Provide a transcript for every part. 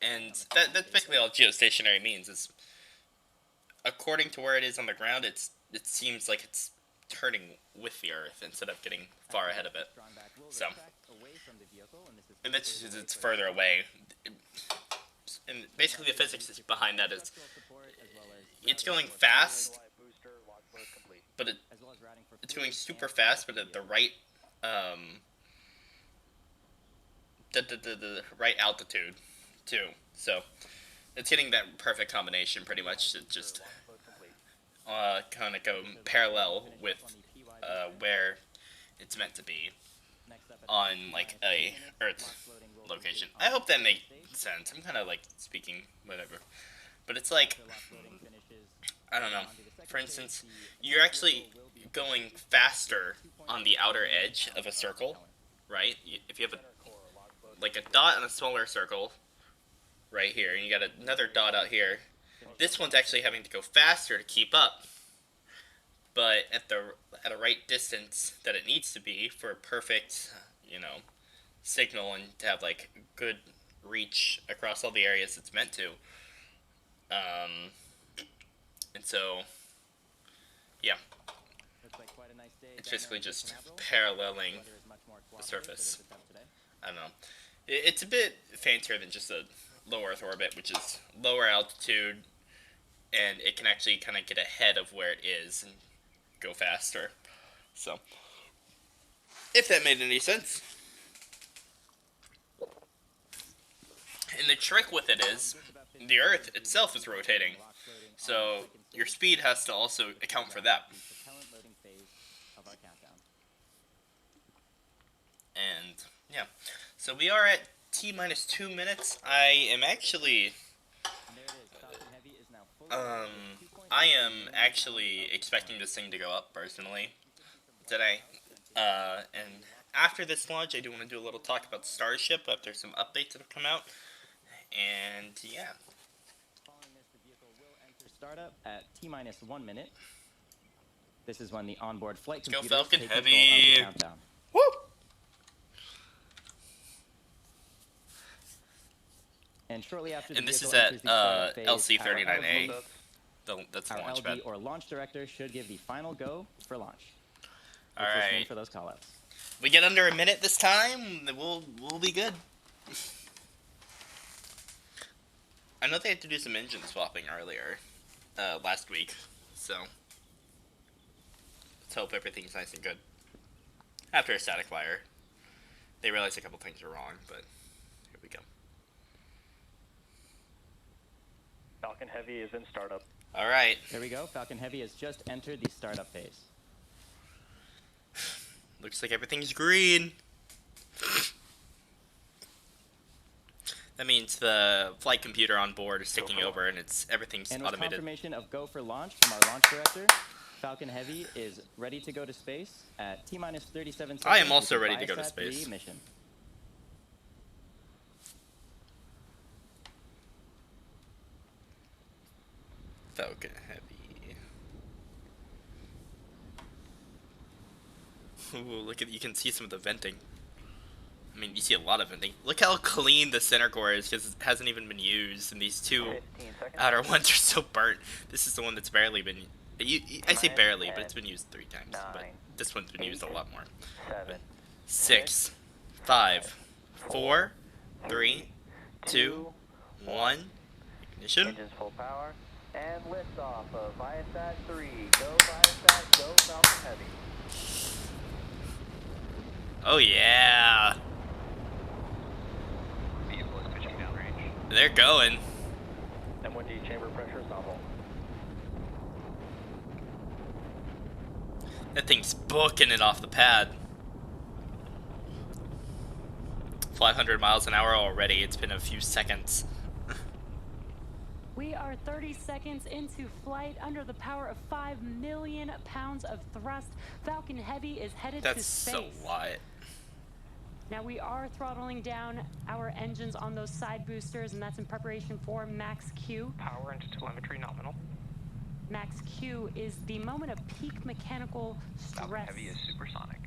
And that's basically all geostationary means. Is according to where it is on the ground, it seems like it's turning with the Earth instead of getting far ahead of it. So, and that's just it's further away. And basically, the physics behind that is it's going fast, but it's going super fast, but at the right the right altitude too. So it's getting that perfect combination, pretty much. To just kind of go parallel with where it's meant to be on like a Earth location. I hope that makes sense. I'm kind of like speaking whatever, but it's like I don't know. For instance, you're actually going faster on the outer edge of a circle, right? If you have like a dot on a smaller circle right here, and you got another dot out here, this one's actually having to go faster to keep up, but at a right distance that it needs to be for a perfect, signal and to have like good reach across all the areas it's meant to. And so, yeah, it's basically just paralleling the surface. I don't know. It's a bit fancier than just a low Earth orbit, which is lower altitude, and it can actually kind of get ahead of where it is and go faster. So, if that made any sense. And the trick with it is, the Earth itself is rotating, so your speed has to also account for that. And, yeah. So we are at T-minus 2 minutes. I am actually expecting this thing to go up, personally, today. And after this launch, I do want to do a little talk about Starship after some updates that have come out. And, yeah. Following this, the vehicle will enter startup at T-minus 1 minute. This is when the onboard flight computers go Falcon take Heavy. control of the countdown. Woo! And shortly after and the this is vehicle at enters the startup phase, LC-39A. That's the our launch LD pad. or launch director should give the final go for launch. All right. For those callouts. We get under a minute this time, we'll be good. I know they had to do some engine swapping earlier, last week, so let's hope everything's nice and good. After a static fire, they realized a couple things were wrong, but here we go. Falcon Heavy is in startup. All right. There we go. Falcon Heavy has just entered the startup phase. Looks like everything's green. That means the flight computer on board is taking over, and everything's and with automated. Confirmation of go for launch from our launch director, Falcon Heavy is ready to go to space at T-minus 37 seconds. I am also ready to go to space. ViaSat-3 mission. Falcon Heavy. Ooh, look at, you can see some of the venting. I mean, you see a lot of venting. Look how clean the center core is, because it hasn't even been used, and these two outer ones are so burnt. This is the one that's barely been... I say barely, but it's been used 3 times. But this one's been used a lot more. 7, 6, 5, 4, 3, 2, 1. Ignition. Engines full power, and liftoff of ViaSat-3. Go ViaSat, go Falcon Heavy. Oh yeah. Vehicle is pitching downrange. They're going. M1D chamber pressure is nominal. That thing's booking it off the pad. 500 miles an hour already. It's been a few seconds. We are 30 seconds into flight under the power of 5 million pounds of thrust. Falcon Heavy is headed to space. That's so lot. Now we are throttling down our engines on those side boosters, and that's in preparation for Max Q. Power into telemetry nominal. Max Q is the moment of peak mechanical stress. Falcon Heavy is supersonic.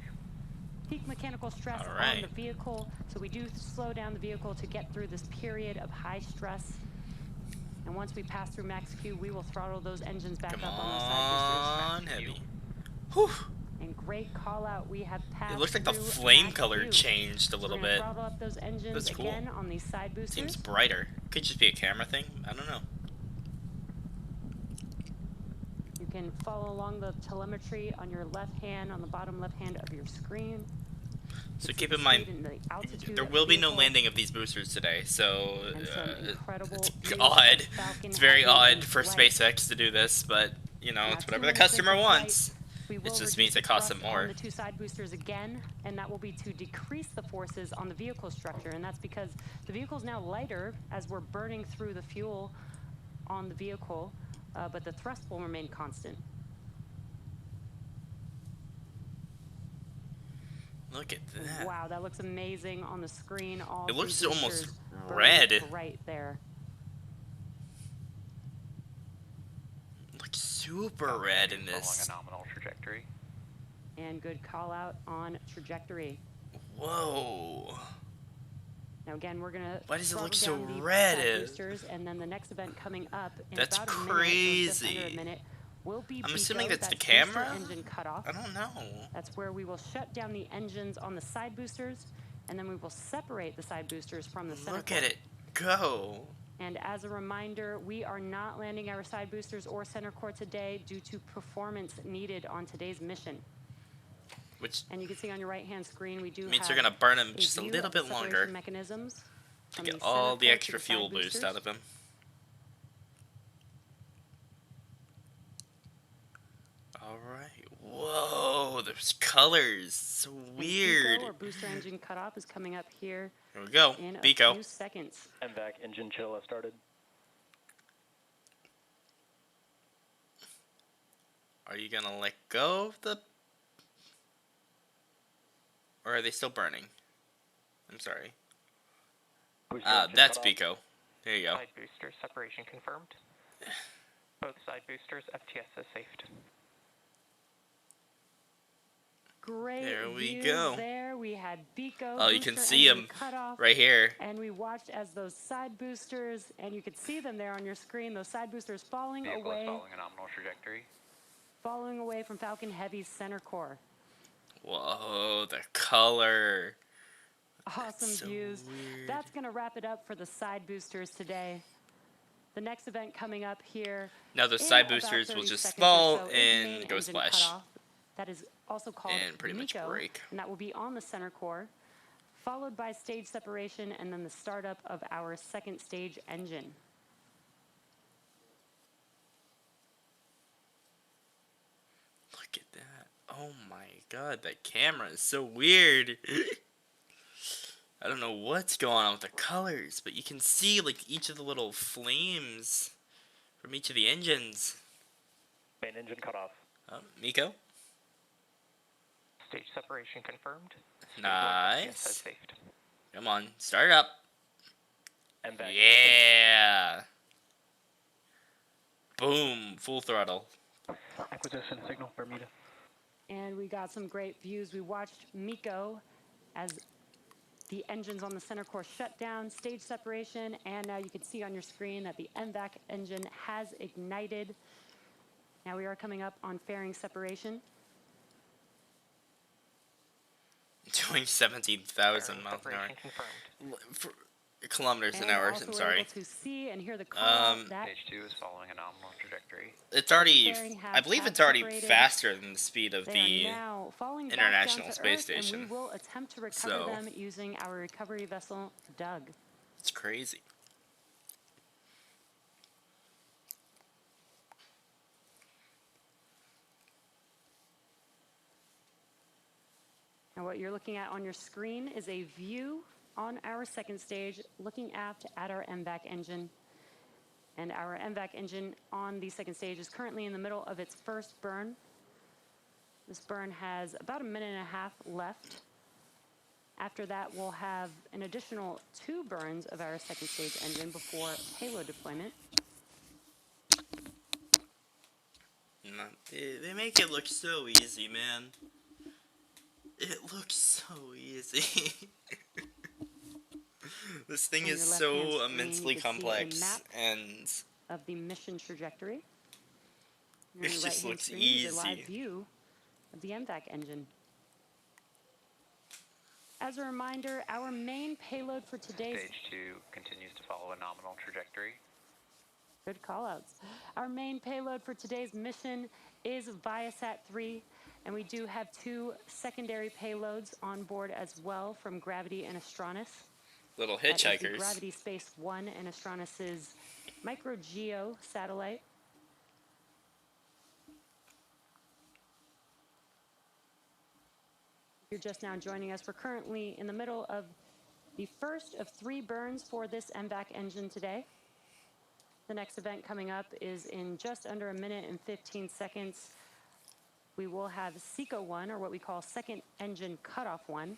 peak mechanical stress All on right. the vehicle. So we do slow down the vehicle to get through this period of high stress. And once we pass through max Q, we will throttle those engines back Come up on those side on, Heavy. Whew. boosters. And great call out. We have passed. It looks like the through flame max color Q. changed a little We're gonna bit. throttle up those engines That's cool. again on these side boosters. Seems brighter. Could just be a camera thing. I don't know. You can follow along the telemetry on your left hand, on the bottom left hand of your screen. So keep in mind, there will be no landing of these boosters today, so it's odd. It's very odd for SpaceX to do this, but you know, it's whatever the customer wants. It just means it costs them more. The two side boosters again, and that will be to decrease the forces on the vehicle structure, and that's because the vehicle is now lighter as we're burning through the fuel on the vehicle, but the thrust will remain constant. Look at that. Wow, that looks amazing on the screen. All It looks three almost boosters red. burning right there. Looks super red in this. Following a nominal trajectory. And good call out on trajectory. Whoa. Now again, we're gonna. Why does it look throttle so down the red? side boosters, and then the next event coming up in That's about a minute, or just under crazy. a minute, will be I'm assuming Pico, that's the booster camera? engine cutoff. I don't know. That's where we will shut down the engines on the side boosters, and then we will separate the side boosters from the center Look core. at it go. And as a reminder, we are not landing our side boosters or center core today due to performance needed on today's mission. Which And you can see on your right-hand screen, we do means have they're going to burn him a just a view little of the bit longer separation mechanisms to from get the all center the core to extra side fuel boost boosters. out of him. Alright. Whoa, there's colors. So And weird. Pico, or booster engine cutoff, is coming up here Here we go. in a Pico. few seconds. MVAC engine chill has started. Are you gonna let go of the... Or are they still burning? I'm sorry. Booster Ah, engine that's cutoff. Pico. There you go. Side booster separation confirmed. Both side boosters FTS is safed. Great There we views go. there. We had Pico. Oh, you can booster see engine him cutoff, right here. and we watched as those side boosters, and you could see them there on your screen, those side boosters falling Vehicle is away, following a nominal trajectory. falling away from Falcon Heavy's center core. Whoa, the color. Awesome so views. weird. That's going to wrap it up for the side boosters today. The next event coming up here. Now those in side about boosters will 30 just seconds or fall so is and main go engine splash. cutoff. That is also called And pretty much MECO, break. and that will be on the center core, followed by stage separation and then the startup of our second stage engine. Look at that. Oh my god, that camera is so weird. I don't know what's going on with the colors, but you can see like each of the little flames from each of the engines. Main engine cutoff. Oh, Nico. Stage separation confirmed. Stage Nice. one FTS is safed. Come on, start up. MVAC. Yeah. Boom, full throttle. Acquisition signal Bermuda. And we got some great views. We watched MECO as the engines on the center core shut down, stage separation, and now you can see on your screen that the MVAC engine has ignited. Now we are coming up on fairing separation. Doing 17,000 miles an hour. Separation confirmed. For kilometers an And hour, also I'm we're sorry. able to see and hear the call that Stage 2 is following a nominal trajectory. It's already, fairing I believe have it's already separated. faster than the speed of they the are now falling back International down to Space Earth, Station. and we will attempt to recover So- them using our recovery vessel, Doug. It's crazy. Now what you're looking at on your screen is a view on our second stage looking aft at our MVAC engine. And our MVAC engine on the second stage is currently in the middle of its first burn. This burn has about a minute and a half left. After that, we'll have an additional 2 burns of our second stage engine before payload deployment. They make it look so easy, man. It looks so easy. This thing On is your left-hand so screen, immensely you can see a complex, map and of the mission trajectory. And it on your just right-hand looks screen is a live easy. view of the MVAC engine. As a reminder, our main payload for today's... Stage 2 continues to follow a nominal trajectory. Good callouts. Our main payload for today's mission is ViaSat-3, and we do have 2 secondary payloads on board as well from Gravity and Astronis. Little That is the hitchhikers. Gravity Space 1 and Astronis's micro-geo satellite. If you're just now joining us, we're currently in the middle of the first of 3 burns for this MVAC engine today. The next event coming up is in just under 1 minute and 15 seconds. We will have SECO 1, or what we call second engine cutoff 1. And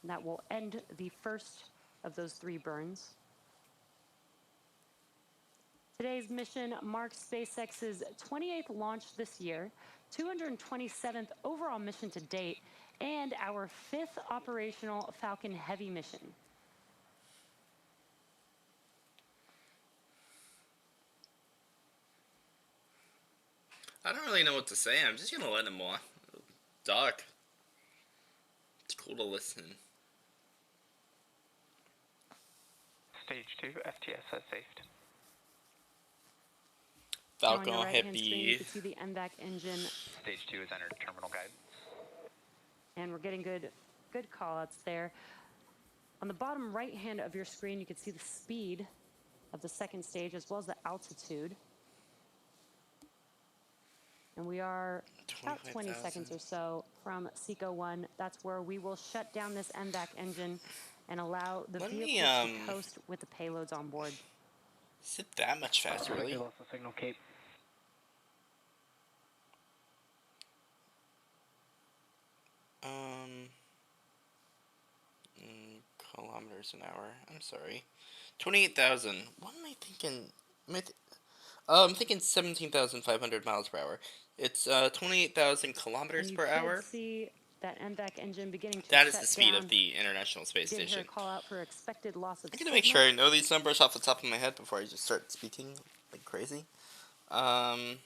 that will end the first of those 3 burns. Today's mission marks SpaceX's 28th launch this year, 227th overall mission to date, and our 5th operational Falcon Heavy mission. I don't really know what to say. I'm just gonna let him talk. It's cool to listen. Stage 2, FTS has saved. Now on your Falcon right-hand screen, you Heavy. can see the MVAC engine, Stage 2 has entered terminal guidance. and we're getting good call-outs there. On the bottom right-hand of your screen, you can see the speed of the second stage as well as the altitude. And we are about 20 seconds or so from SECO 1. That's where we will shut down this MVAC engine and allow the Let me, vehicle to coast with the payloads on board. Is it that much faster, really? Lost the signal, Cape. Kilometers an hour. I'm sorry. 28,000. What am I thinking? I'm thinking 17,500 miles per hour. It's 28,000 kilometers per hour. You see that MVAC engine beginning to That is shut the speed down. of the International Space Did hear Station. a call out for expected loss of I'm gonna make signal. sure I know these numbers off the top of my head before I just start speaking like crazy. Nominal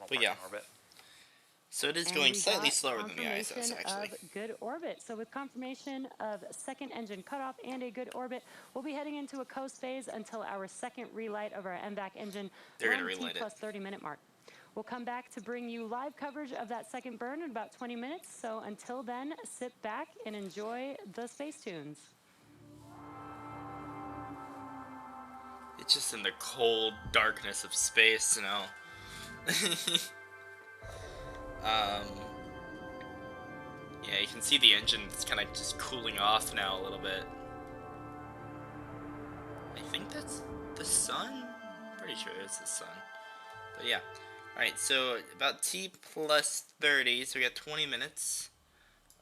But yeah. parking orbit. So it is And going we slightly got slower than the ISS, confirmation actually. of good orbit. So with confirmation of second engine cutoff and a good orbit, we'll be heading into a coast phase until our second relight of our MVAC engine They're gonna around the relight it. T plus 30-minute mark. We'll come back to bring you live coverage of that second burn in about 20 minutes. So until then, sit back and enjoy the space tunes. It's just in the cold darkness of space, you know. Yeah, you can see the engine is kind of just cooling off now a little bit. I think that's the sun? Pretty sure it's the sun. But yeah. Alright, so about T plus 30, so we got 20 minutes.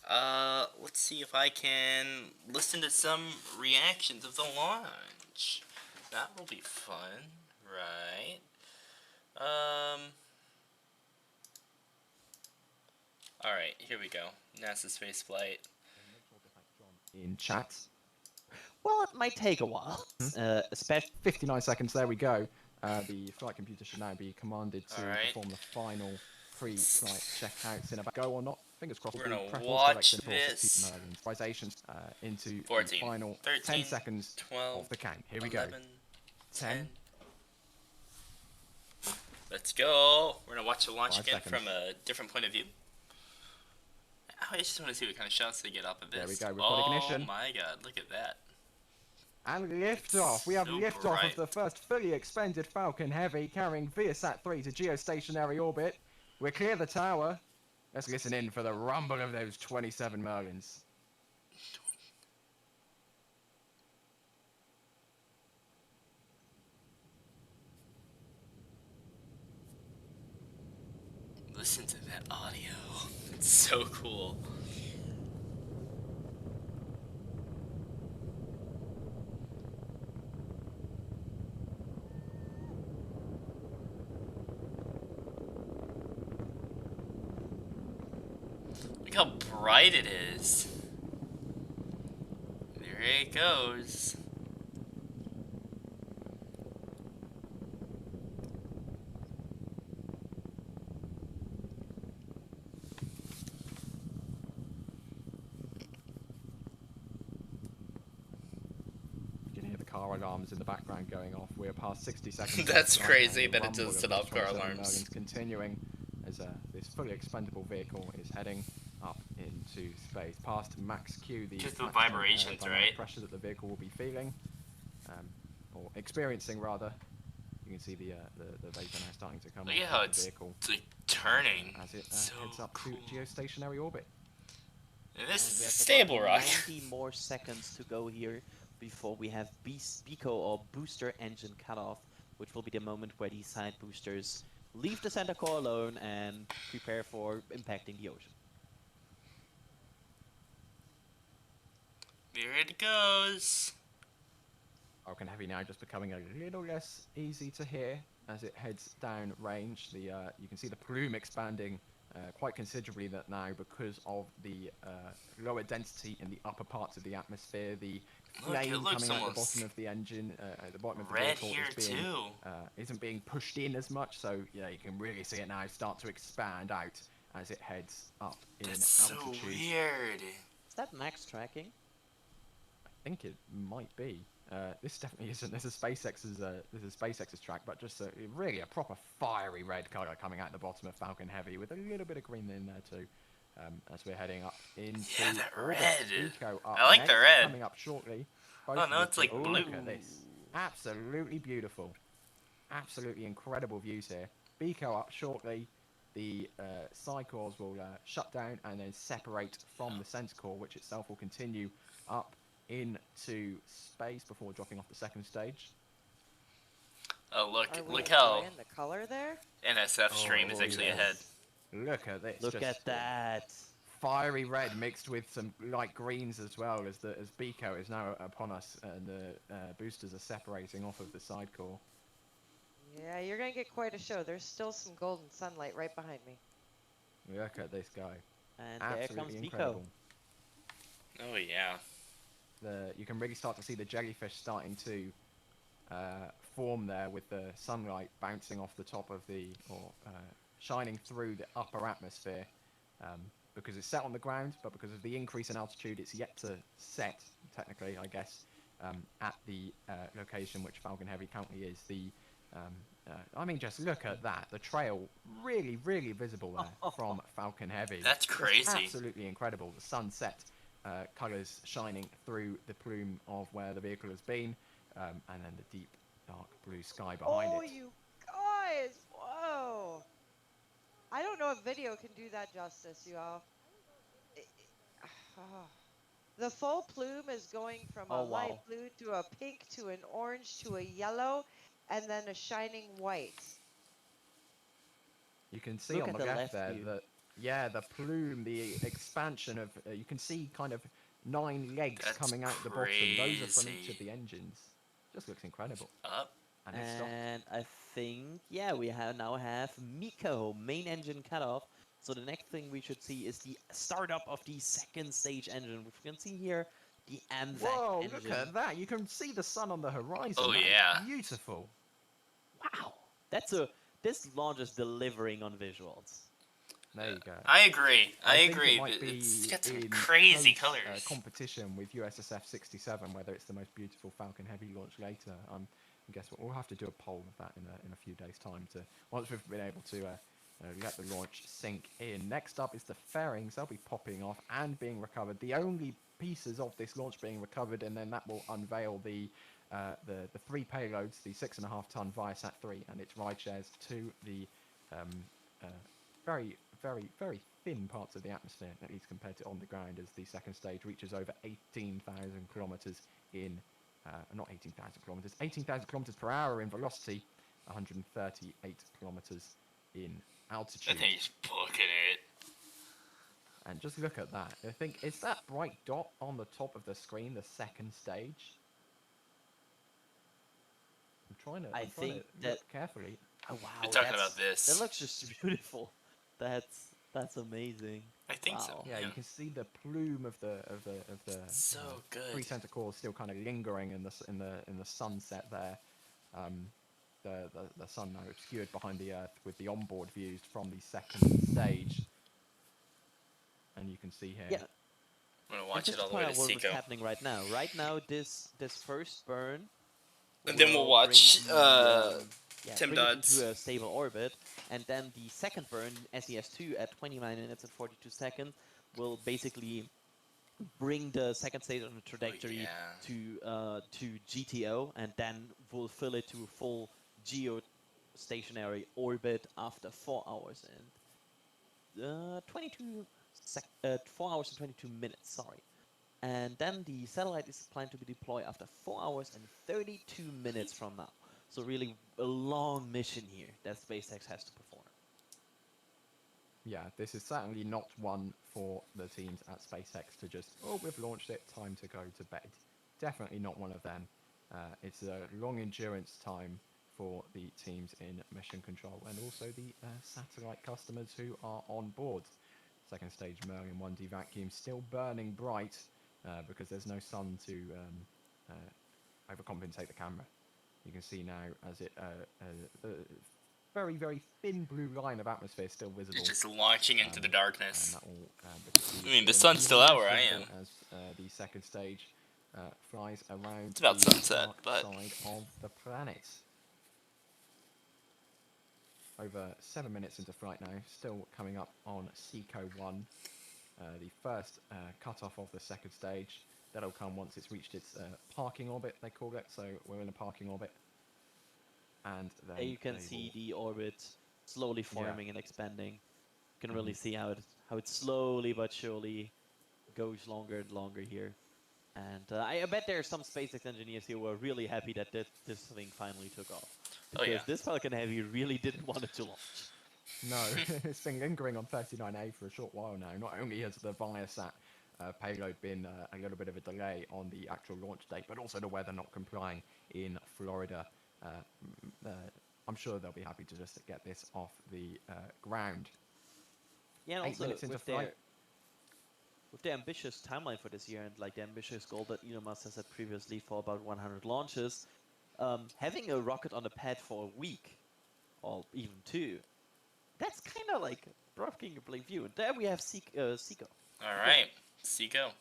Let's see if I can listen to some reactions of the launch. That will be fun, right? Alright, here we go. NASA space flight. In chat. Well, it may take a while. Especially 59 seconds. There we go. The flight computer should now be commanded to Alright. perform the final pre-flight checkouts in about go or not. Fingers crossed. We're gonna Prep watch select this. Into 14, the final 13, 10 seconds 12, of the count. Here we 11, go. 10. Let's go. We're gonna watch the launch 5 again seconds. from a different point of view. I just want to see what kind of shots they get off of this. There we go, we've got ignition. Oh my god, look at that. And liftoff. We have So liftoff bright. of the first fully expended Falcon Heavy carrying ViaSat-3 to geostationary orbit. We're clear the tower. Let's listen in for the rumble of those 27 Merlins. Listen to that audio. It's so cool. Look how bright it is. There it goes. You can hear the car alarms in the background going off. We're past 60 seconds. That's left, crazy and the that it does rumble of set those off car 27 alarms. Merlins continuing as this fully expendable vehicle is heading up into space, past max Q, the Just the maximum vibrations, aerodynamic right? pressure that the vehicle will be feeling, or experiencing rather. You can see the vapor now starting to come Look at off how of the it's vehicle like turning. as it So heads up cool. to geostationary orbit. And this And is we a have stable about rock. 90 more seconds to go here before we have BICO or booster engine cutoff, which will be the moment where these side boosters leave the center core alone and prepare for impacting the ocean. Here it goes. Falcon Heavy now just becoming a little less easy to hear as it heads down range. The you can see the plume expanding quite considerably now because of the lower density in the upper parts of the atmosphere. The Look, it flame looks coming out the almost bottom of the engine, at the bottom of the red vehicle, here is being, too. isn't being pushed in as much. So yeah, you can really see it now start to expand out as it heads up in That's so altitude. weird. Is that max tracking? I think it might be. This definitely isn't. This is SpaceX's track, but just really a proper fiery red color coming out the bottom of Falcon Heavy with a little bit of green in there too. As we're heading up into Yeah, that orbit. red. Eco up I like the next, red. coming up shortly. Oh, Both no, of it's the- like oh, blue. Look at this. Absolutely beautiful. Absolutely incredible views here. Bico up shortly. The side cores will shut down and then separate from the center core, which itself will continue up into space before dropping off the second stage. Oh, look, Are we look how enjoying the color there? NSF stream is actually yes. ahead. Look at this. Look just at that. Fiery red mixed with some light greens as well as Bico is now upon us and the boosters are separating off of the side core. Yeah, you're gonna get quite a show. There's still some golden sunlight right behind me. Look at this guy. And there comes Absolutely BICO. incredible. Oh yeah. You can really start to see the jellyfish starting to form there with the sunlight bouncing off the top of shining through the upper atmosphere because it's set on the ground, but because of the increase in altitude, it's yet to set, technically, I guess, at the location which Falcon Heavy currently is. I mean, just look at that. The trail really, really visible there from Falcon Heavy. That's Just crazy. absolutely incredible. The sunset colours shining through the plume of where the vehicle has been, and then the deep, dark blue sky behind Oh, it. you guys! Whoa! I don't know if video can do that justice, y'all. The full plume is going from a Oh, light wow. blue to a pink to an orange to a yellow, and then a shining white. You can see Look on at the the left left there view. that, yeah, the plume, the expansion of, you can see kind of 9 legs That's coming out the bottom. Those are from each crazy. of the engines. Just looks incredible. Up. And it stopped. And I think, yeah, we now have MECO, main engine cutoff. So the next thing we should see is the startup of the second stage engine, which we can see here, the MVAC Whoa, engine. look at that. You can see the sun on the horizon. Oh, That is yeah. beautiful. Wow, this launch is delivering on visuals. There you go. I agree. I think agree. It might But it's be got some in crazy close, colors. competition with USSF 67, whether it's the most beautiful Falcon Heavy launch later. I guess we'll have to do a poll of that in a few days' time once we've been able to let the launch sink in. Next up is the fairings. They'll be popping off and being recovered. The only pieces of this launch being recovered, and then that will unveil the 3 payloads, the 6.5-ton ViaSat-3 and its ride shares to the very, very, very thin parts of the atmosphere, at least compared to on the ground, as the second stage reaches over 18,000 kilometers in, not 18,000 kilometers, 18,000 kilometers per hour in velocity, 138 kilometers in altitude. I think he's booking it. And just look at that. I think, is that bright dot on the top of the screen the second stage? I'm trying to think look that- carefully. Oh, wow, We're talking about this. That looks just beautiful. That's amazing. I think so. Wow. Yeah, you can see the plume of the So good. three center core still kind of lingering in the sunset there. The sun now obscured behind the Earth with the onboard views from the second stage, and you can see here. Yeah. I'm gonna And watch just it all to the way point to out what was Seco. happening right now. Right now, this first burn. And then we'll will watch bring the, Tim bring it Dodd's. into a stable orbit, and then the second burn, SES2 at 29 minutes and 42 seconds, will basically bring the second stage on the trajectory to GTO, and then we'll fill it to a full geostationary orbit after 4 hours and 4 hours and 22 minutes. Sorry. And then the satellite is planned to be deployed after 4 hours and 32 minutes from now. So really a long mission here that SpaceX has to perform. Yeah, this is certainly not one for the teams at SpaceX to just, oh, we've launched it, time to go to bed. Definitely not one of them. It's a long endurance time for the teams in mission control and also the satellite customers who are on board. Second stage Merlin 1D vacuum still burning bright because there's no sun to overcompensate the camera. You can see now as it very, very thin blue line of atmosphere still visible. It's just launching into the darkness. And that will, I mean, the sun's still out where I am. As the second stage flies around It's about the sunset, dark but side of the planet. Over 7 minutes into flight now, still coming up on Seco 1, the first cut-off of the second stage. That'll come once it's reached its parking orbit, they call it, so we're in a parking orbit. And then You can see the orbit slowly forming and expanding. You can really see how it slowly but surely goes longer and longer here. And I bet there are some SpaceX engineers here who are really happy that this thing finally took off. Because this Falcon Heavy really didn't want it to launch. No, it's been lingering on 39A for a short while now. Not only has the ViaSat payload been a little bit of a delay on the actual launch date, but also the weather not complying in Florida. I'm sure they'll be happy to just get this off the ground. Yeah, and 8 also minutes into with flight. the ambitious timeline for this year and like the ambitious goal that Elon Musk has set previously for about 100 launches, having a rocket on the pad for a week, or even 2, that's kind of like rocking a blank view. And there we have Seco. alright, Seco.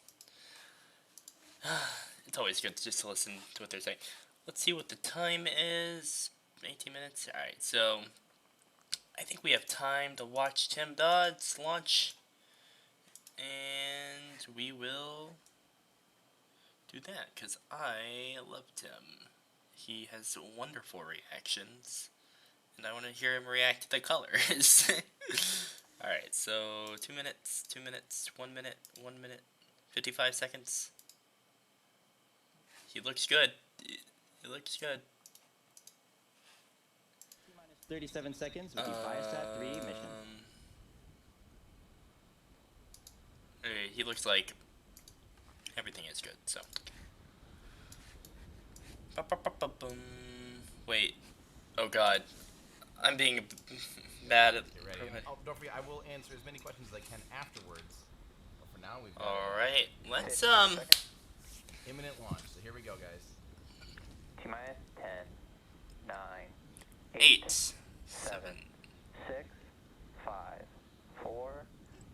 It's always good just to listen to what they're saying. Let's see what the time is. 18 minutes. Alright, so I think we have time to watch Tim Dodd's launch. And we will do that because I love Tim. He has wonderful reactions. And I want to hear him react to the colors. Alright, so 2 minutes, 2 minutes, 1 minute, 1 minute, 55 seconds. He looks good. He looks good. 37 seconds with the ViaSat-3 mission. He looks like everything is good, so. Wait. Oh god. I'm being bad at... Get ready. Don't forget, I will answer as many questions as I can afterwards. But for now, we've got... Alright, let's, imminent launch, so here we go, guys. T-minus 10, 9, 8, 7, 6, 5, 4,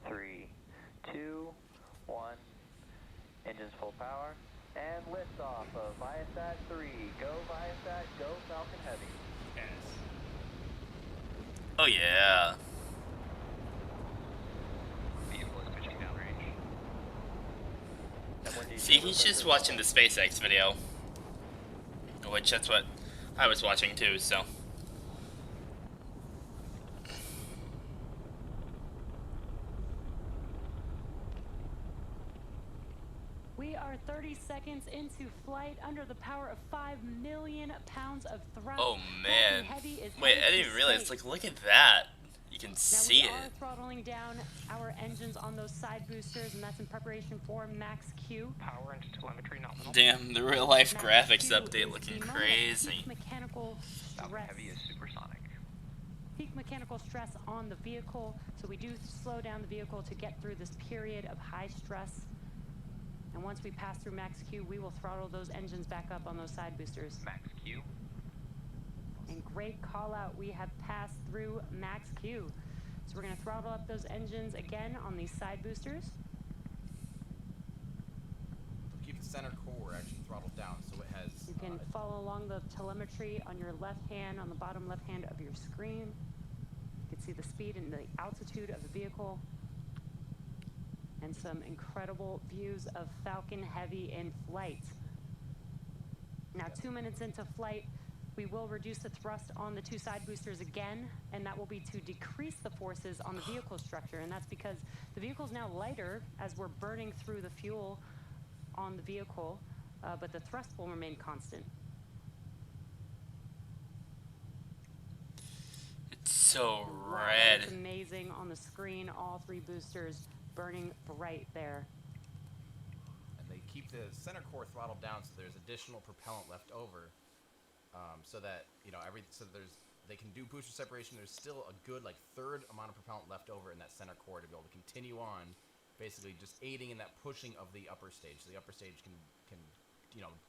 3, 2, 1. Engines full power. And liftoff of ViaSat-3. Go ViaSat, go Falcon Heavy. Yes. oh yeah. Vehicle is pitching downrange. See, he's just watching the SpaceX video. Which, that's what I was watching too, so. We are 30 seconds into flight under the power of 5 million pounds of thrust. Oh man. Falcon Heavy is Wait, I headed didn't to realize. space. Like, look at that. You can Now see we it. are throttling down our engines on those side boosters, and that's in preparation for Max Q. Power and telemetry nominal. Damn, the real life Max graphics Q update is looking the moment of crazy. peak mechanical Falcon stress. Heavy is supersonic. peak mechanical stress on the vehicle, so we do slow down the vehicle to get through this period of high stress. And once we pass through max Q, we will throttle those engines back up on those side boosters. Max Q. And great call out, we have passed through max Q. So we're gonna throttle up those engines again on these side boosters. Keep the center core actually throttled down so it has. You can follow along the telemetry on your left hand, on the bottom left hand of your screen. You can see the speed and the altitude of the vehicle. And some incredible views of Falcon Heavy in flight. Now, 2 minutes into flight, we will reduce the thrust on the two side boosters again, and that will be to decrease the forces on the vehicle structure. And that's because the vehicle is now lighter as we're burning through the fuel on the vehicle, but the thrust will remain constant. It's so Wow, red. it's amazing on the screen, all three boosters burning bright there. And they keep the center core throttled down so there's additional propellant left over, so that they can do booster separation. There's still a good third amount of propellant left over in that center core to be able to continue on, basically just aiding in that pushing of the upper stage, so the upper stage can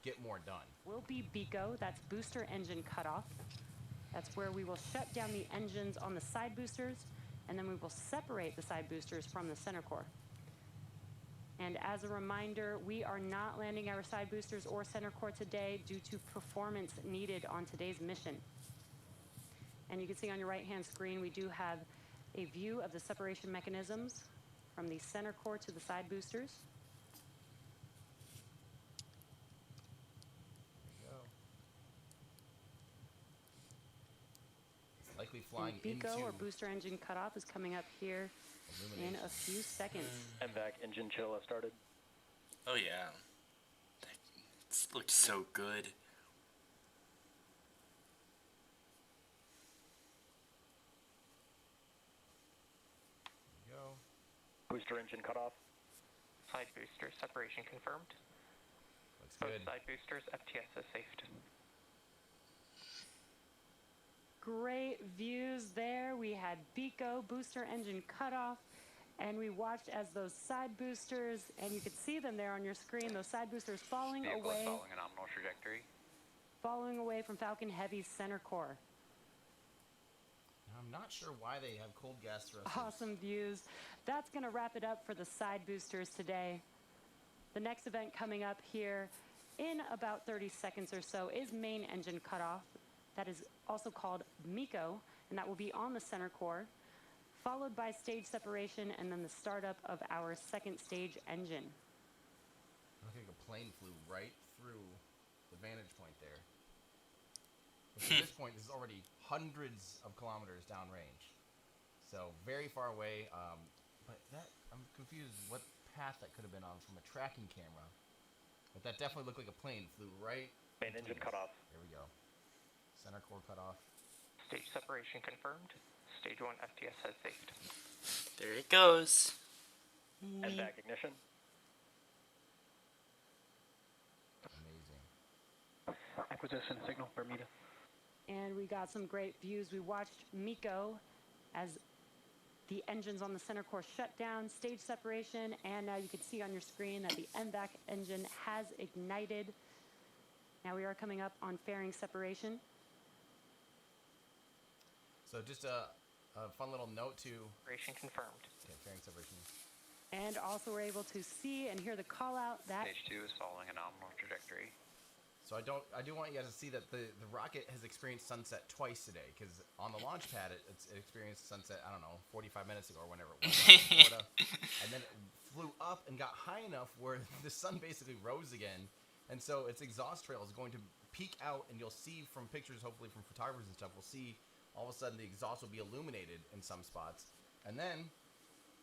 get more done. Will be BECO, that's booster engine cutoff. That's where we will shut down the engines on the side boosters, and then we will separate the side boosters from the center core. And as a reminder, we are not landing our side boosters or center core today due to performance needed on today's mission. And you can see on your right-hand screen, we do have a view of the separation mechanisms from the center core to the side boosters. There we go. It's likely flying And BECO, into or booster engine cutoff, is coming up here in a few seconds. MVAC engine chill has started. Oh yeah. It looks so good. There we go. Booster engine cutoff. Side booster separation confirmed. Looks Both good. side boosters, FTS is safed. Great views there. We had BECO, booster engine cutoff, and we watched as those side boosters, and you could see them there on your screen, those side boosters falling Vehicle away, is following a nominal trajectory. falling away from Falcon Heavy's center core. Now, I'm not sure why they have cold gas thrusters. Awesome views. That's going to wrap it up for the side boosters today. The next event coming up here in about 30 seconds or so is main engine cutoff. That is also called MECO, and that will be on the center core, followed by stage separation and then the startup of our second stage engine. I think a plane flew right through the vantage point there. Which at this point, this is already hundreds of kilometers downrange. So very far away, but I'm confused what path that could have been on from a tracking camera. But that definitely looked like a plane flew right. Main engine cutoff. There we go. Center core cut off. Stage separation confirmed. Stage 1 FTS has safed. There it goes. MVAC ignition. Amazing. Acquisition signal, Bermuda. And we got some great views. We watched MECO as the engines on the center core shut down, stage separation, and now you can see on your screen that the MVAC engine has ignited. Now we are coming up on fairing separation. So just a fun little note to Separation confirmed. fairing separation. And also we're able to see and hear the call out that Stage 2 is following a nominal trajectory. So I do want you guys to see that the rocket has experienced sunset twice today, because on the launch pad it experienced sunset, I don't know, 45 minutes ago or whenever it was, in Florida, and then it flew up and got high enough where the sun basically rose again, and so its exhaust trail is going to peak out, and you'll see from pictures, hopefully from photographers and stuff, we'll see all of a sudden the exhaust will be illuminated in some spots, and then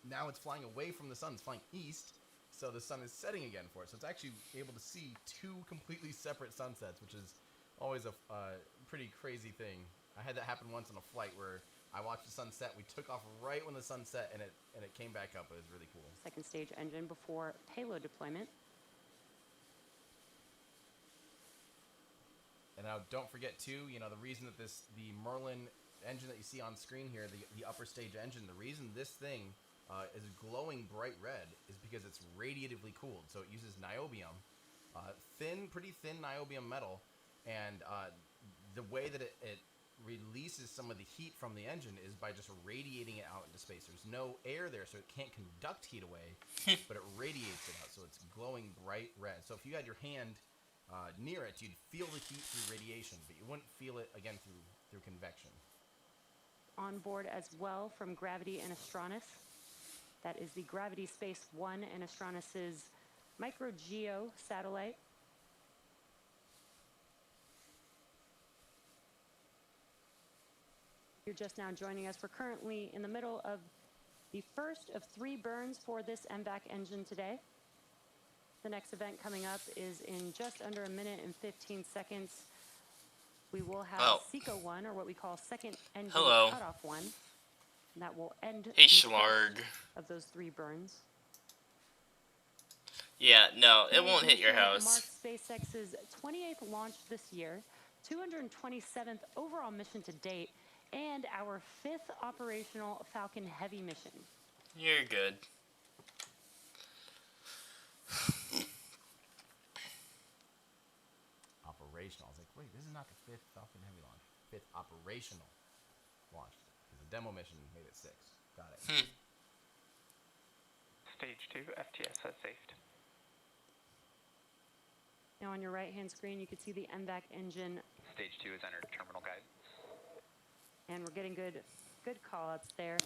now it's flying away from the sun, it's flying east. So the sun is setting again for it. So it's actually able to see two completely separate sunsets, which is always a pretty crazy thing. I had that happen once on a flight where I watched the sun set. We took off right when the sun set, and it came back up. It was really cool. second stage engine before payload deployment. And now don't forget too, the reason that the Merlin engine that you see on screen here, the upper stage engine, the reason this thing is glowing bright red is because it's radiatively cooled. So it uses niobium, pretty thin niobium metal, and the way that it releases some of the heat from the engine is by just radiating it out into space. There's no air there, so it can't conduct heat away, but it radiates it out, so it's glowing bright red. So if you had your hand near it, you'd feel the heat through radiation, but you wouldn't feel it, again, through convection. On board as well from Gravity and Astronis. That is the Gravity Space 1 and Astronis's micro-geo satellite. You're just now joining us. We're currently in the middle of the first of 3 burns for this MVAC engine today. The next event coming up is in just under a minute and 15 seconds. We will have SECO 1, or what we call second engine cutoff 1. And that will end Hey, the Schlarg. first of those 3 burns. Yeah, no, it won't hit your house. Marks SpaceX's 28th launch this year, 227th overall mission to date, and our 5th operational Falcon Heavy mission. You're good. Operational. I was like, wait, this is not the 5th Falcon Heavy launch. 5th operational launch. Because the demo mission made it 6. Got it. Stage 2, FTS has safed. Now on your right-hand screen, you can see the MVAC engine. Stage 2 has entered terminal guidance. And we're getting good call-outs there.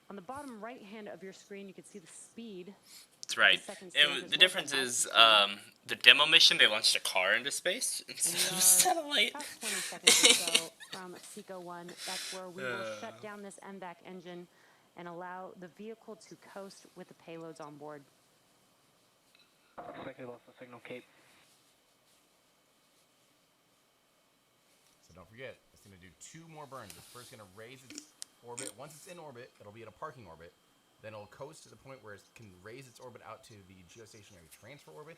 On the bottom right-hand of your screen, you can see the speed. That's right. The difference is the demo mission, they launched a car into space instead of a satellite. About 20 seconds or so from SECO 1. That's where we will shut down this MVAC engine and allow the vehicle to coast with the payloads on board. Looks like they lost the signal, Cape. So don't forget, it's going to do 2 more burns. It's first going to raise its orbit. Once it's in orbit, it'll be in a parking orbit. Then it'll coast to the point where it can raise its orbit out to the geostationary transfer orbit.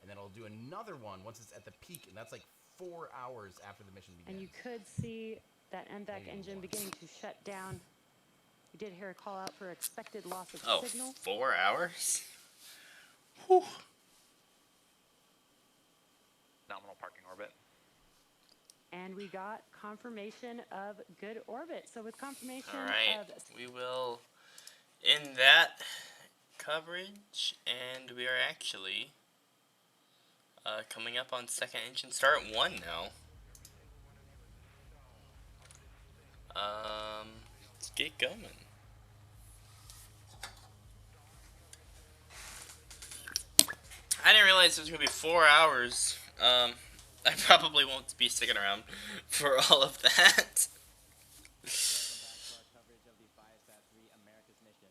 And then it'll do another one once it's at the peak, and that's like 4 hours after the mission begins. And you could see that MVAC engine beginning to shut down. You did hear a call out for expected loss of signal. 4 hours? Whew. Nominal parking orbit. And we got confirmation of good orbit. So with confirmation Alright, of... we will end that coverage, and we are actually coming up on second engine start 1 now. Let's get going. I didn't realize it was going to be 4 hours. I probably won't be sticking around for all of that. Coverage of the ViaSat-3 America's mission.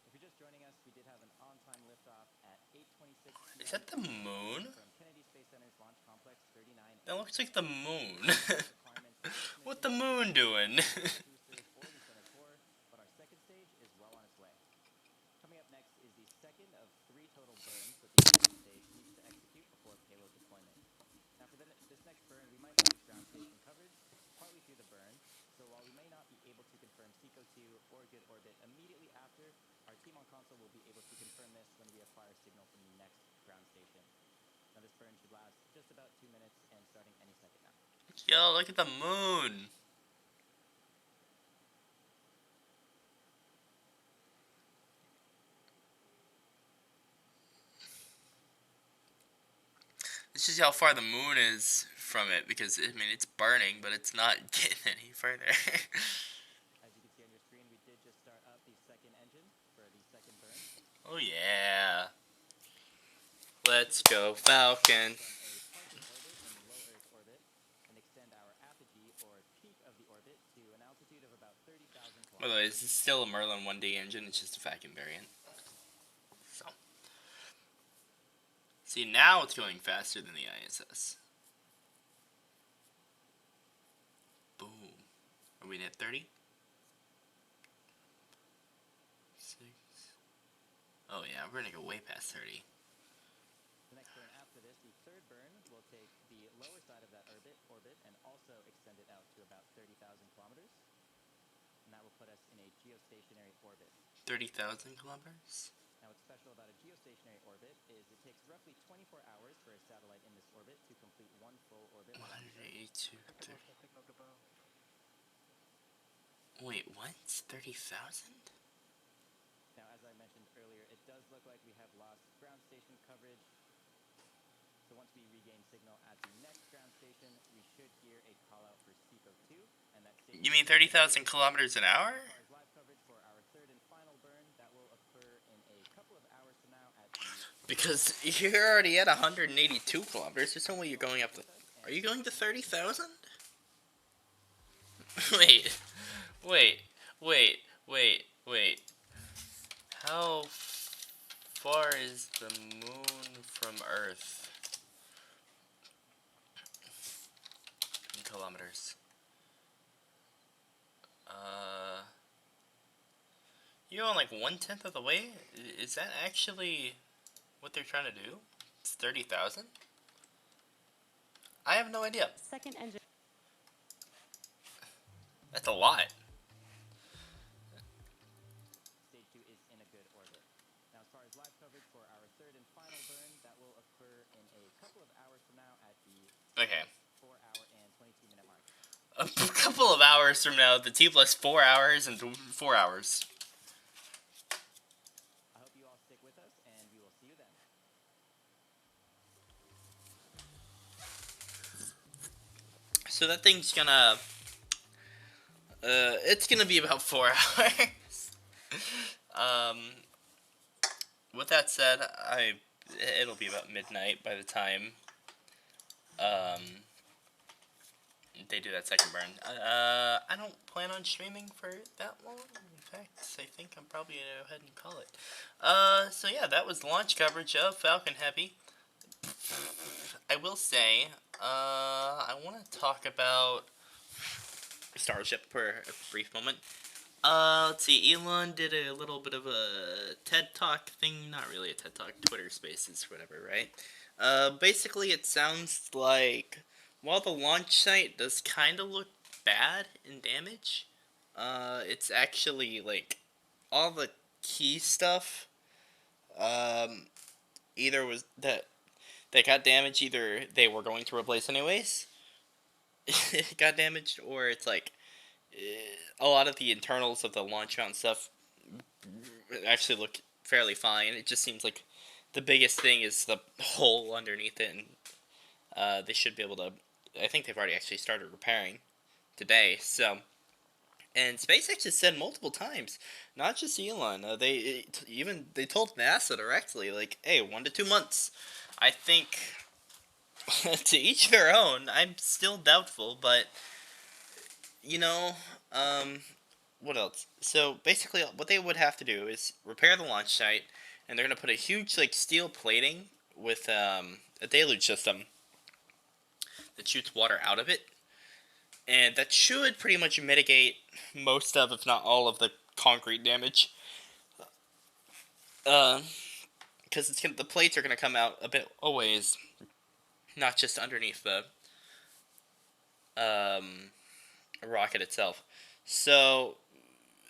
If you're just joining us, we did have an on-time liftoff at 8:26 p.m. Is that the moon? from Kennedy Space Center's Launch Complex 39. That looks like the moon. What the moon doing? But our second stage is well on its way. Coming up next is the second of 3 total burns that the second stage needs to execute before payload deployment. Now for this next burn, we might lose ground station coverage partly through the burn, so while we may not be able to confirm SECO 2 or good orbit immediately after, our team on console will be able to confirm this when we acquire signal from the next ground station. Now this burn should last just about 2 minutes and starting any second now. Yo, look at the moon. This is how far the moon is from it, because, I mean, it's burning, but it's not getting any further. As you can see on your screen, we did just start up the second engine for the second burn. Oh, yeah. Let's go, Falcon. By the way, this is still a Merlin 1D engine, it's just a Falcon variant. So. See, now it's going faster than the ISS. Boom. Are we at 30? 6. Oh yeah, we're gonna go way past 30. The next burn after this, the third burn, will take the lower side of that orbit and also extend it out to about 30,000 kilometers. put us in a geostationary orbit. 30,000 kilometers? Now, what's special about a geostationary orbit is it takes roughly 24 hours for a satellite in this orbit to complete one full orbit. 182. Wait, what? 30,000? Now, as I mentioned earlier, it does look like we have lost ground station coverage. So once we regain signal at the next ground station, we should hear a call out for SECO 2, and that You mean 30,000 kilometers an hour? As far as live coverage for our third and final burn, that will occur in a couple of hours from now at the... Because you're already at 182 kilometers. There's no way you're going up to... Are you going to 30,000? Wait. How far is the moon from Earth? In kilometers. You're on like 1/10 of the way? Is that actually what they're trying to do? It's 30,000? I have no idea. Second engine. That's a lot. Stage 2 is in a good orbit. Now, as far as live coverage for our third and final burn, that will occur in a couple of hours from now at the Okay. 4-hour and 22-minute mark. A couple of hours from now, the T plus 4 hours and 4 hours. I hope you all stick with us, and we will see you then. So that thing's gonna... it's gonna be about 4 hours. With that said, it'll be about midnight by the time, they do that second burn. I don't plan on streaming for that long. In fact, I think I'm probably gonna go ahead and call it. So yeah, that was launch coverage of Falcon Heavy. I will say, I want to talk about Starship for a brief moment. Let's see, Elon did a little bit of a TED Talk thing, not really a TED Talk, Twitter Spaces, whatever, right? Basically it sounds like, while the launch site does kind of look bad in damage, it's actually, like, all the key stuff, either was that got damaged, either they were going to replace anyways, it got damaged, or it's like, a lot of the internals of the launch mount stuff actually look fairly fine. It just seems like the biggest thing is the hole underneath it, and they should be able to... I think they've already actually started repairing today. So, and SpaceX has said multiple times, not just Elon. They told NASA directly, like, hey, 1 to 2 months. I think to each their own. I'm still doubtful, but you know, what else? So basically, what they would have to do is repair the launch site, and they're gonna put a huge like steel plating with a deluge system that shoots water out of it, and that should pretty much mitigate most of, if not all of, the concrete damage. Because the plates are gonna come out a bit a ways, not just underneath the rocket itself. So,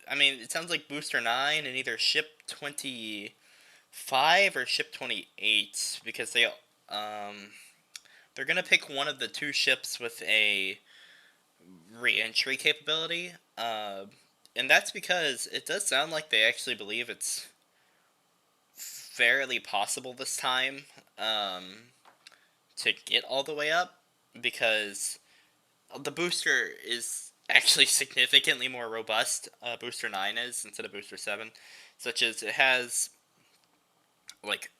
I mean, it sounds like Booster 9 and either Ship 25 or Ship 28, because they're gonna pick one of the two ships with a re-entry capability, and that's because it does sound like they actually believe it's fairly possible this time to get all the way up, because the booster is actually significantly more robust. Booster 9 is, instead of Booster 7, such as it has like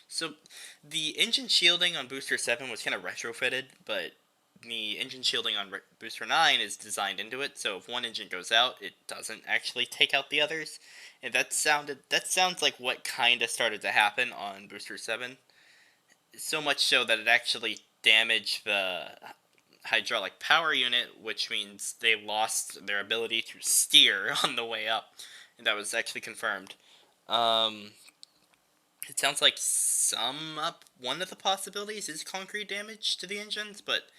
so the engine shielding on Booster 7 was kind of retrofitted, but the engine shielding on Booster 9 is designed into it, so if one engine goes out, it doesn't actually take out the others. And that sounds like what kind of started to happen on Booster 7. So much so that it actually damaged the hydraulic power unit, which means they lost their ability to steer on the way up. And that was actually confirmed. It sounds like one of the possibilities is concrete damage to the engines, but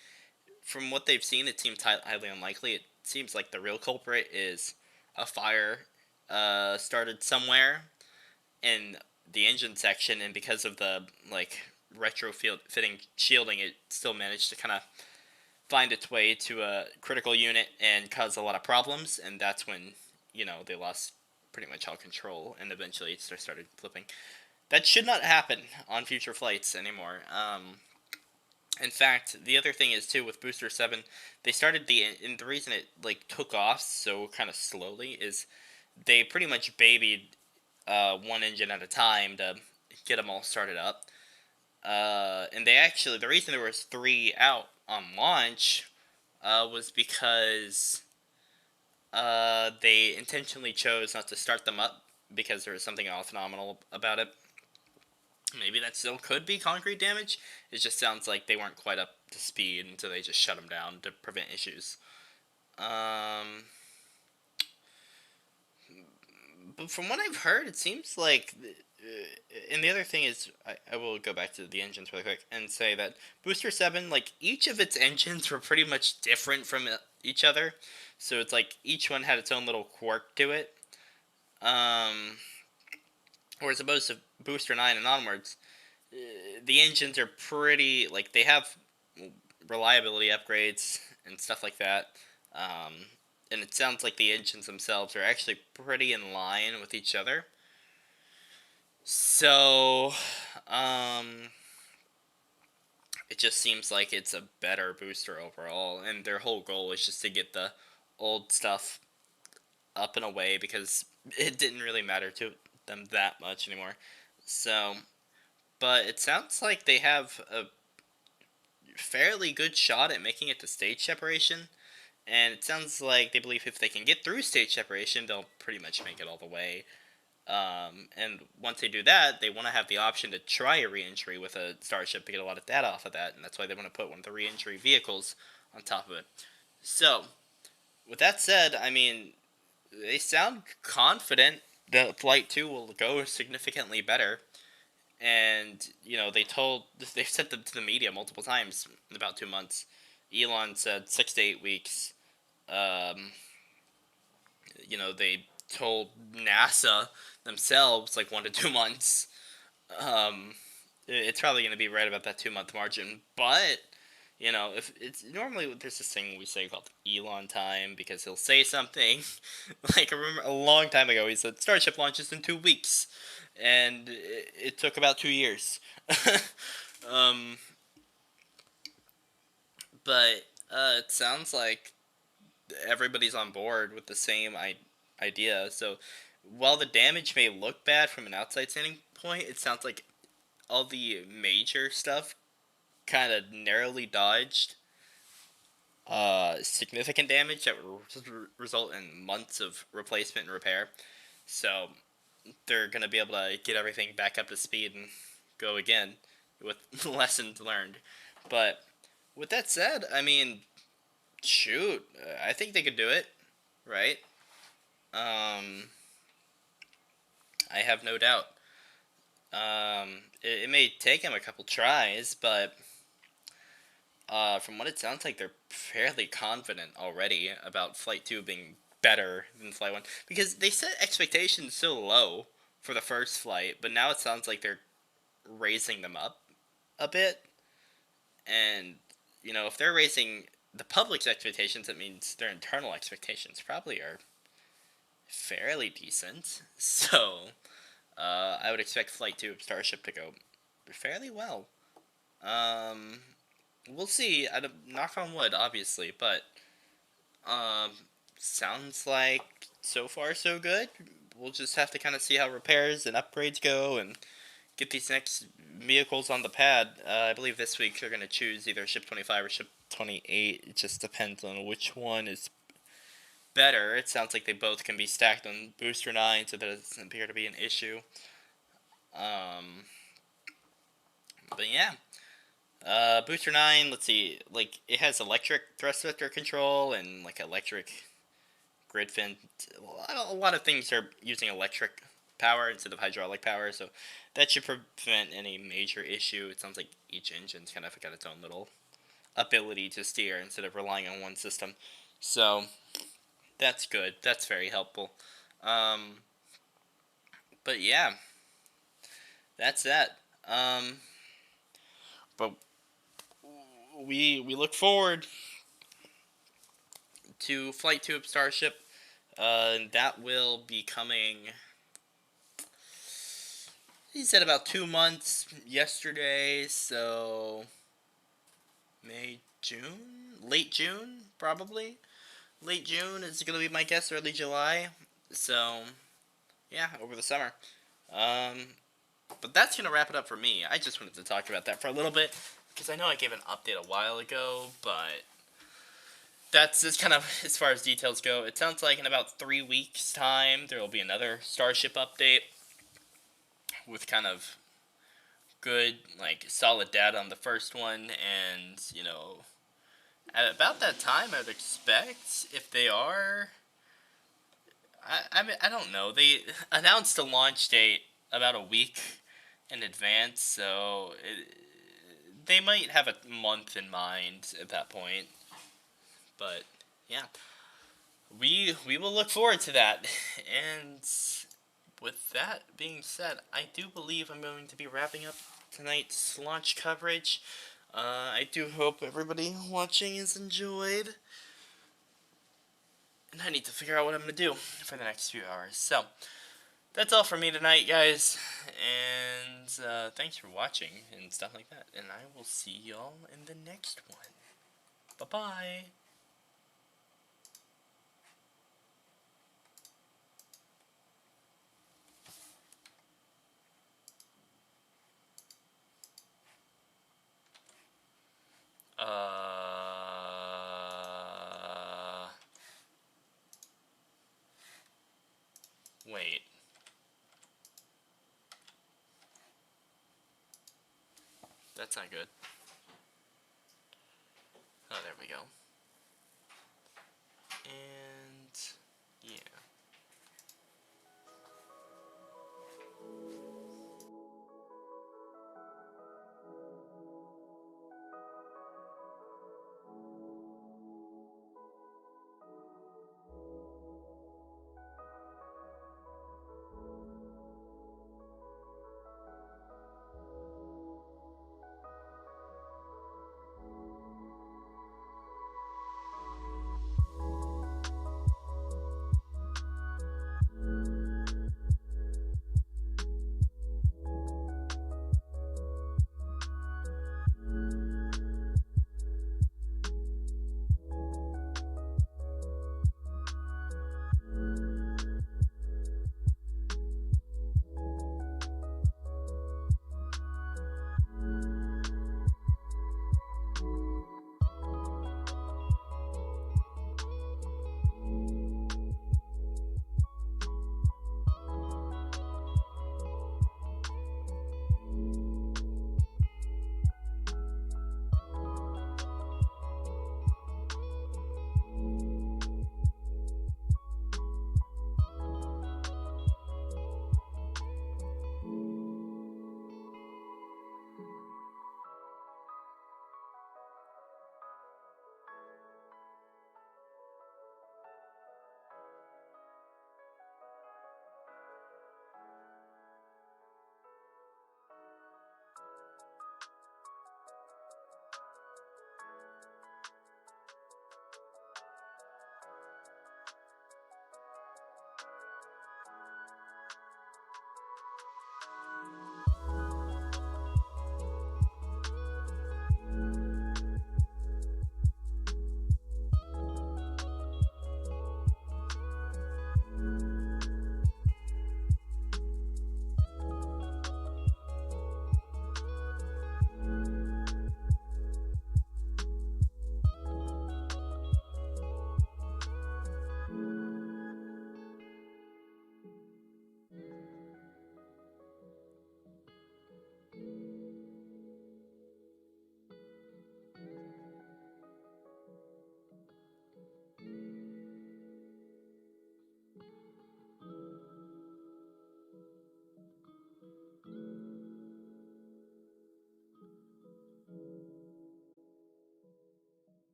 from what they've seen, it seems highly unlikely. It seems like the real culprit is a fire started somewhere in the engine section, and because of the like retrofitting shielding, it still managed to kind of find its way to a critical unit and cause a lot of problems, and that's when, they lost pretty much all control, and eventually it started flipping. That should not happen on future flights anymore. In fact, the other thing is too with Booster 7, they started and the reason it like took off so kind of slowly is they pretty much babied one engine at a time to get them all started up. And the reason there was 3 out on launch was because they intentionally chose not to start them up because there was something phenomenal about it. Maybe that still could be concrete damage. It just sounds like they weren't quite up to speed, and so they just shut them down to prevent issues. But from what I've heard, it seems like... and the other thing is, I will go back to the engines really quick and say that Booster 7, like, each of its engines were pretty much different from each other. So it's like each one had its own little quirk to it. Whereas opposed to Booster 9 and onwards, the engines are pretty, like, they have reliability upgrades and stuff like that. And it sounds like the engines themselves are actually pretty in line with each other. So, it just seems like it's a better booster overall, and their whole goal is just to get the old stuff up and away because it didn't really matter to them that much anymore. So, but it sounds like they have a fairly good shot at making it to stage separation, and it sounds like they believe if they can get through stage separation, they'll pretty much make it all the way. And once they do that, they want to have the option to try a re-entry with a Starship to get a lot of data off of that, and that's why they want to put one of the re-entry vehicles on top of it. So, with that said, I mean, they sound confident that Flight 2 will go significantly better. And, they've said that to the media multiple times in about 2 months. Elon said 6 to 8 weeks. They told NASA themselves like 1 to 2 months. It's probably going to be right about that 2-month margin. But, if it's normally there's this thing we say called Elon time because he'll say something. Like, I remember a long time ago he said Starship launches in 2 weeks. And it took about 2 years. But it sounds like everybody's on board with the same idea. So while the damage may look bad from an outside standing point, it sounds like all the major stuff kind of narrowly dodged significant damage that would result in months of replacement and repair. So they're going to be able to get everything back up to speed and go again with lessons learned. But with that said, I mean, shoot, I think they could do it, right? I have no doubt. It may take them a couple tries, but from what it sounds like, they're fairly confident already about Flight 2 being better than Flight 1. Because they set expectations so low for the first flight, but now it sounds like they're raising them up a bit. And, if they're raising the public's expectations, that means their internal expectations probably are fairly decent. So, I would expect Flight 2 of Starship to go fairly well. We'll see. Knock on wood, obviously, but sounds like so far so good. We'll just have to kind of see how repairs and upgrades go and get these next vehicles on the pad. I believe this week they're going to choose either Ship 25 or Ship 28. It just depends on which one is better. It sounds like they both can be stacked on Booster 9, so that doesn't appear to be an issue. But yeah. Booster 9, let's see, like, it has electric thrust vector control and, like, electric grid fin. A lot of things are using electric power instead of hydraulic power, so that should prevent any major issue. It sounds like each engine's kind of got its own little ability to steer instead of relying on one system. So that's good. That's very helpful. But yeah, that's that. But we look forward to Flight Tube Starship. That will be coming. He said about 2 months yesterday, so May, June, late June, probably. Late June is gonna be my guess, early July. So yeah, over the summer. But that's gonna wrap it up for me. I just wanted to talk about that for a little bit because I know I gave an update a while ago, but that's just kind of as far as details go. It sounds like in about 3 weeks' time there will be another Starship update with kind of good, like, solid data on the first one, and, you know, at about that time, I would expect, if they are, I mean, I don't know, they announced a launch date about a week in advance, so they might have a month in mind at that point, but, yeah, we will look forward to that, and with that being said, I do believe I'm going to be wrapping up tonight's launch coverage. I do hope everybody watching is enjoyed. And I need to figure out what I'm going to do for the next few hours. So, that's all for me tonight, guys. And thanks for watching and stuff like that. And I will see y'all in the next one. Bye-bye. Wait. That's not good.